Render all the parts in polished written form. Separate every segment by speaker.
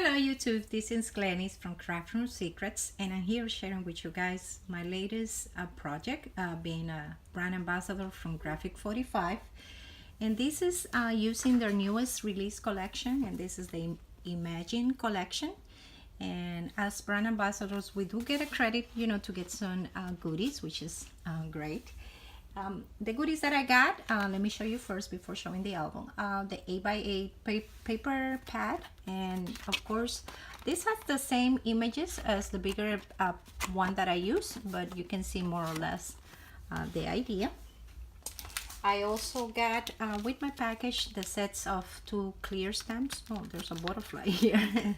Speaker 1: Hello YouTube, this is Glennis from Craft Room Secrets, and I'm here sharing with you guys my latest project, being a brand ambassador from Graphic 45. And this is using their newest release collection, and this is the Imagine collection. And as brand ambassadors, we do get a credit, to get some goodies, which is great. The goodies that I got, let me show you first before showing the album. The 8x8 paper pad, and of course this has the same images as the bigger one that I use, but you can see more or less the idea. I also got with my package the sets of 2 clear stamps. Oh, there's a butterfly here.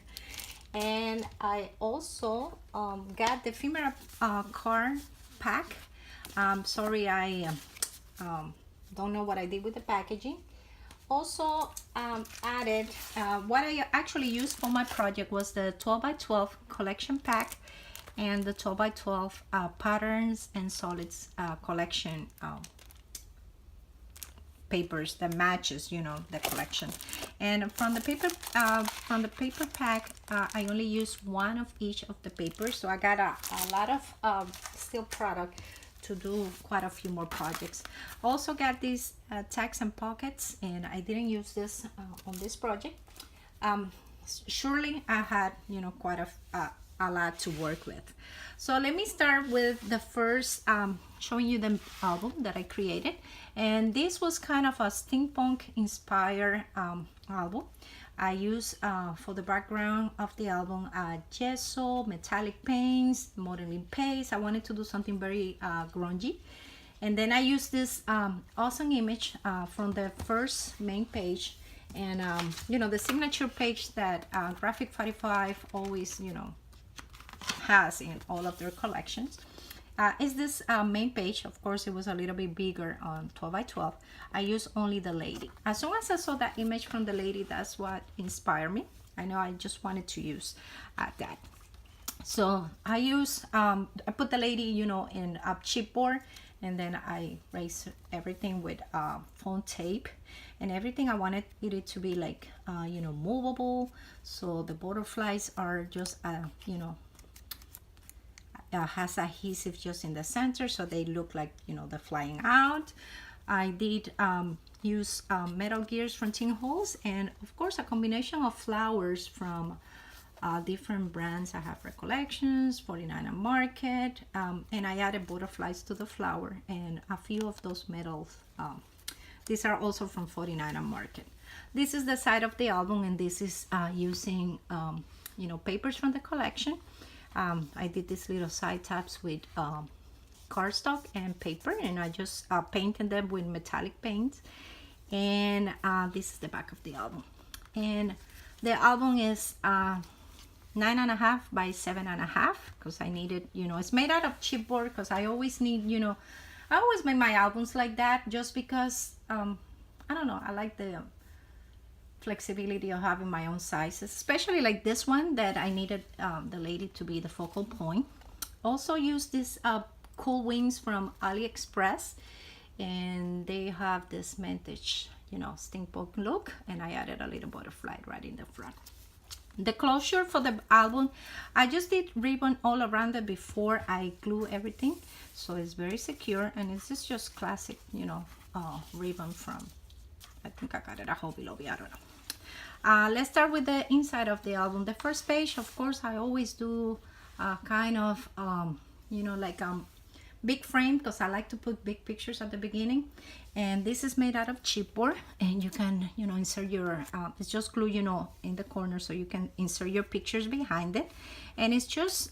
Speaker 1: And I also got the ephemera card pack. Sorry, I don't know what I did with the packaging. Also added what I actually used for my project was the 12x12 collection pack and the 12x12 patterns and solids collection papers that matches the collection. And from the paper pack, I only used one of each of the papers, so I got a lot of steel product to do quite a few more projects. Also got these tags and pockets, and I didn't use this on this project. Surely I had quite a lot to work with. So let me start with the first showing you the album that I created, and this was kind of a steampunk inspired album. I use for the background of the album gesso, metallic paints, modeling paste. I wanted to do something very grungy. And then I used this awesome image from the first main page, and the signature page that Graphic 45 always has in all of their collections. Is this main page. Of course, it was a little bit bigger on 12x12. I used only the lady. As soon as I saw that image from the lady, that's what inspired me. I know I just wanted to use that. So I use, I put the lady, in a chipboard, and then I raised everything with foam tape and everything. I wanted it to be like, movable. So the butterflies are just, has adhesive just in the center, so they look like they're flying out. I did use metal gears from Tin Holes, and of course a combination of flowers from different brands. I have Recollections, 49 Market, and I added butterflies to the flower and a few of those metals. These are also from 49 Market. This is the side of the album, and this is using papers from the collection. I did these little side tabs with cardstock and paper, and I just painted them with metallic paints. And this is the back of the album. And the album is 9.5 by 7.5 because I needed, it's made out of chipboard because I always need, I always make my albums like that just because, I don't know, I like the flexibility of having my own sizes, especially like this one that I needed the lady to be the focal point. Also use this cool wings from AliExpress, and they have this vintage steampunk look, and I added a little butterfly right in the front. The closure for the album, I just did ribbon all around it before I glue everything, so it's very secure, and it's just classic ribbon from, I think I got it at Hobby Lobby, I don't know. Let's start with the inside of the album. The first page, of course, I always do kind of, like big frame, because I like to put big pictures at the beginning. And this is made out of chipboard, and you can, insert your, it's just glue, in the corner, so you can insert your pictures behind it. And it's just,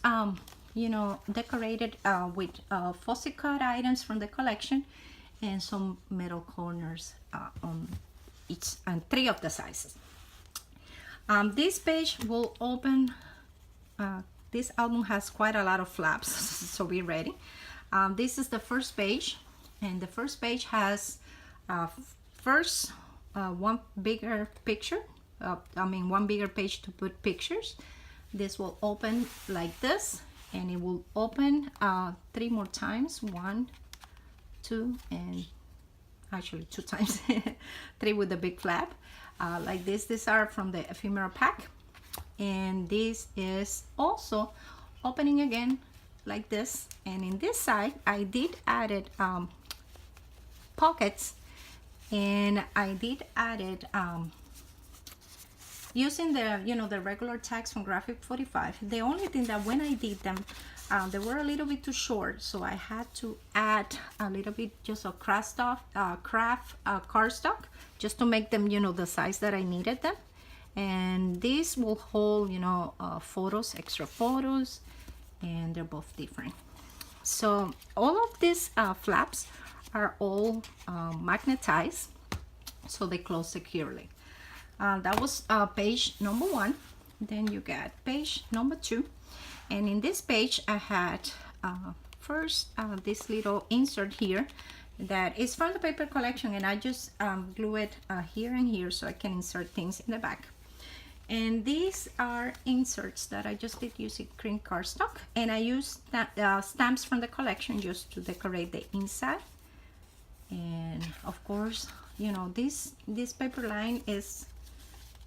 Speaker 1: decorated with fuzzy cut items from the collection and some metal corners on each, and 3 of the sizes. This page will open, this album has quite a lot of flaps, so be ready. This is the first page, and the first page has one bigger picture, one bigger page to put pictures. This will open like this, and it will open 3 more times, 1, 2, and actually 2 times, 3 with the big flap. Like this. These are from the ephemera pack, and this is also opening again like this. And in this side I did added pockets, and I did added using the, you know, the regular tags from Graphic 45. The only thing that when I did them, they were a little bit too short, so I had to add a little bit just of craft cardstock just to make them, you know, the size that I needed them. And this will hold, you know, photos, extra photos, and they're both different. So all of these flaps are all magnetized, so they close securely. That was page number 1. Then you got page number 2, and in this page I had first this little insert here that is from the paper collection, and I just glue it here and here so I can insert things in the back. And these are inserts that I just did using cream cardstock, and I used stamps from the collection just to decorate the inside. And of course, you know, this paper line is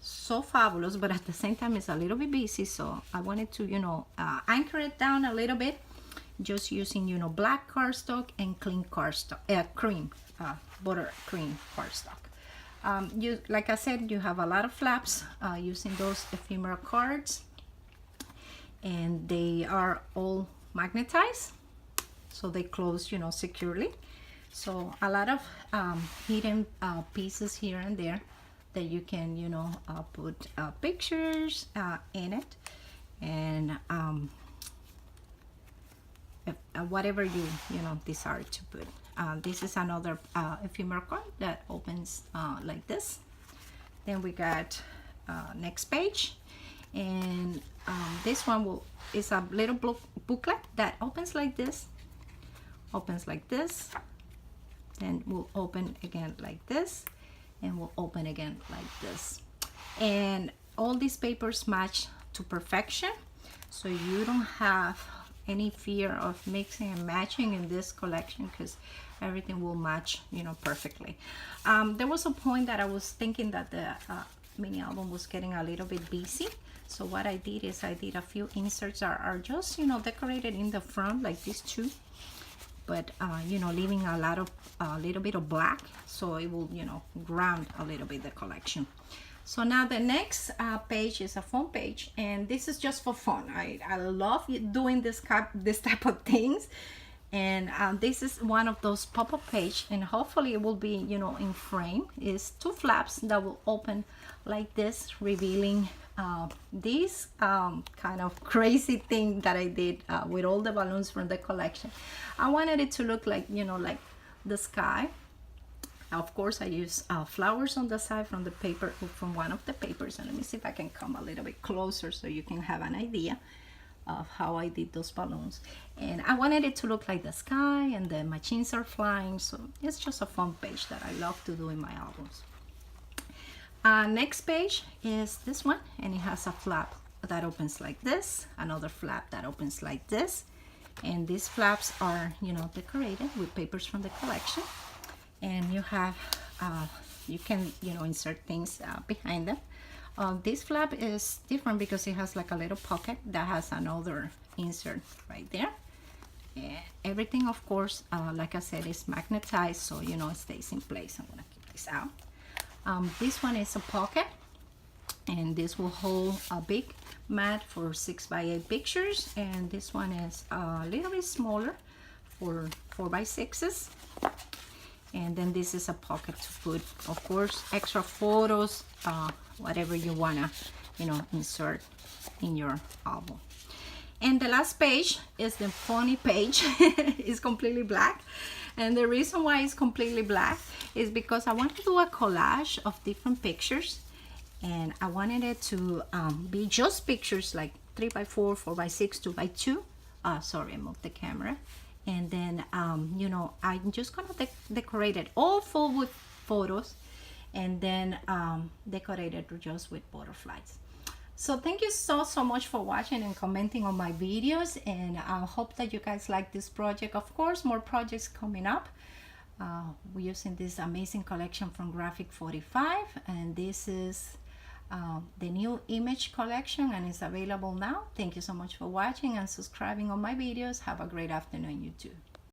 Speaker 1: so fabulous, but at the same time it's a little bit busy, so I wanted to, you know, anchor it down a little bit just using, you know, black cardstock and clean cardstock, butter cream cardstock. You, like I said, you have a lot of flaps using those ephemera cards, and they are all magnetized, so they close, you know, securely. So a lot of hidden pieces here and there that you can, you know, put pictures in it, and whatever you know desire to put. This is another ephemera card that opens like this. Then we got next page, and this one is a little booklet that opens like this, then will open again like this, and will open again like this. And all these papers match to perfection, so you don't have any fear of mixing and matching in this collection, because everything will match, you know, perfectly. There was a point that I was thinking that the mini album was getting a little bit busy, so what I did is I did a few inserts that are just, you know, decorated in the front like these two, but you know, leaving a little bit of black, so it will, you know, ground a little bit the collection. So now the next page is a fun page, and this is just for fun. I love doing this type of things, and this is one of those pop-up page, and hopefully it will be, you know, in frame. It's 2 flaps that will open like this, revealing this kind of crazy thing that I did with all the balloons from the collection. I wanted it to look like, you know, like the sky. Of course, I use flowers on the side from the paper, from one of the papers. And let me see if I can come a little bit closer so you can have an idea of how I did those balloons. And I wanted it to look like the sky, and the machines are flying. So it's just a fun page that I love to do in my albums. Next page is this one, and it has a flap that opens like this, another flap that opens like this. And these flaps are, you know, decorated with papers from the collection. And you have, you can, you know, insert things behind them. This flap is different because it has like a little pocket that has another insert right there. And everything, of course, like I said, is magnetized, so, you know, it stays in place. I'm gonna keep this out. This one is a pocket, and this will hold a big mat for 6x8 pictures, and this one is a little bit smaller for 4x6s. And then this is a pocket to put, of course, extra photos, whatever you wanna, you know, insert in your album. And the last page is the funny page. It's completely black, and the reason why it's completely black is because I want to do a collage of different pictures, and I wanted it to be just pictures like 3x4, 4x6, 2x2. Sorry, I moved the camera. And then, you know, I'm just gonna decorate it all full with photos, and then decorate it just with butterflies. So thank you so much for watching and commenting on my videos, and I hope that you guys like this project. Of course, more projects coming up. We're using this amazing collection from Graphic 45, and this is the new image collection, and it's available now. Thank you so much for watching and subscribing on my videos. Have a great afternoon, you too.